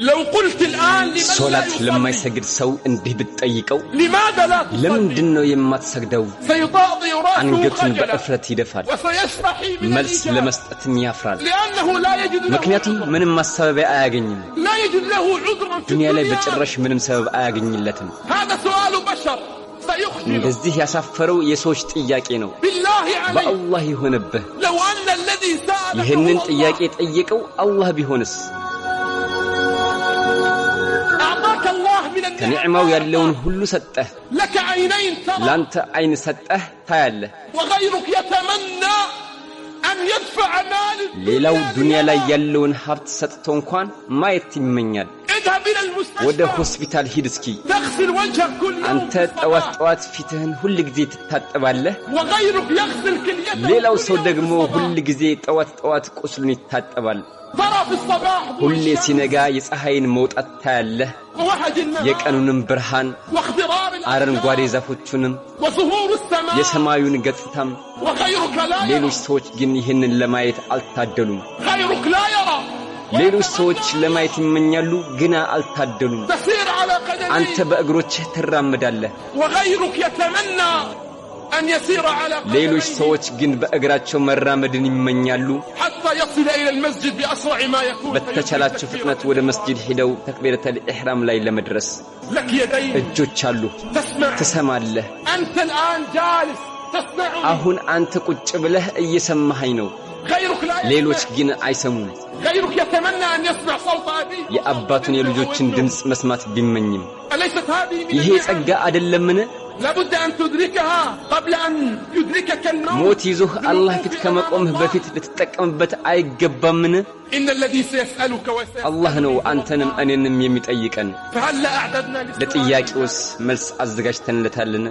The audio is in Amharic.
لو قلت الآن لمن صلاة لما يسجد سو انديه بتطيقو لماذا لا تصلي لمندنو يماتسجدو سيطاطي راسه አንገቱን خجلا በእፍረት ይደፋል وسيستحي من መልስ الإجابة ለመስጠትም ያፍራል لأنه لا يجد له ምክንያቱም ምንም ማሰበቢያ አያገኝም لا يجد له عذرا في ዱንያ ላይ الدنيا በጭራሽ ምንም ሰበብ አያገኝለትም هذا سؤال بشر سيخجل እንደዚህ ያሳፈረው የሰዎች ጥያቄ ነው بالله عليك በአላህ ይሆነብህ لو أن الذي سألك ይሄንን هو ጥያቄ الله ጠየቀው አላህ ቢሆንስ أعطاك الله من النعم ከኒዕማው ያለውን ሁሉ ሰጠህ لك عينين ترى ላንተ አይን ሰጠህ ታያለህ وغيرك يتمنى أن يدفع مال ሌላው الدنيا ዱንያ ላይ ያለውን ሀብት ሰጥቶ እንኳን ማየት ይመኛል اذهب إلى ወደ المستشفى ሆስፒታል ሂድ እስኪ تغسل وجهك كل يوم አንተ ጠዋት ፊትህን ሁሉ ጊዜ ትታጠባለህ وغيرك يغسل كليته ሌላው ሰው كل ደግሞ يوم ሁሉ ጊዜ ጠዋት ቁስሉን ይታጠባል ترى في الصباح ሁሌ ሲነጋ የፀሐይን መውጣት ታያለህ ووهج النهار የቀኑንም ብርሃን واخضرار አረንጓዴ الأشجار ዛፎቹንም وظهور السماء የሰማዩን ገጽታም وغيرك لا ሌሎች يرى ሰዎች ግን ይህንን ለማየት አልታደሉም غيرك لا يرى ሌሎች ሰዎች ለማየት ይመኛሉ ግና አልታደሉም تسير على አንተ قدميك በእግሮችህ ትራመዳለህ وغيرك يتمنى أن يسير على ሌሎች قدميه ሰዎች ግን በእግራቸው መራመድን ይመኛሉ حتى يصل إلى المسجد بأسرع ما يكون በተቻላቸው ፍጥነት ወደ መስጂድ ሄደው ተክቢረተል ኢህራም ላይ ለመድረስ لك يدين እጆች አሉ تسمع ትሰማለህ أنت الآن جالس تسمعني አሁን አንተ ቁጭ ብለህ እየሰማኸኝ ነው غيرك لا ሌሎች يسمع ግን አይሰሙም غيرك يتمنى أن يسمع صوت أبيه የአባቱን የልጆችን ድምጽ መስማት ቢመኝም أليست هذه من ይሄ النعم ጸጋ አይደለምን لابد أن تدركها قبل أن يدركك الموت ሞት ይዞህ አላህ ፊት ከመቆምህ በፊት ልትጠቀምበት አይገባምን إن الذي سيسألك وسيسألك አላህ ነው አንተንም እኔንም የሚጠይቀን فهل أعددنا للسؤال ለጥያቄውስ መልስ አዘጋጅተንለታልን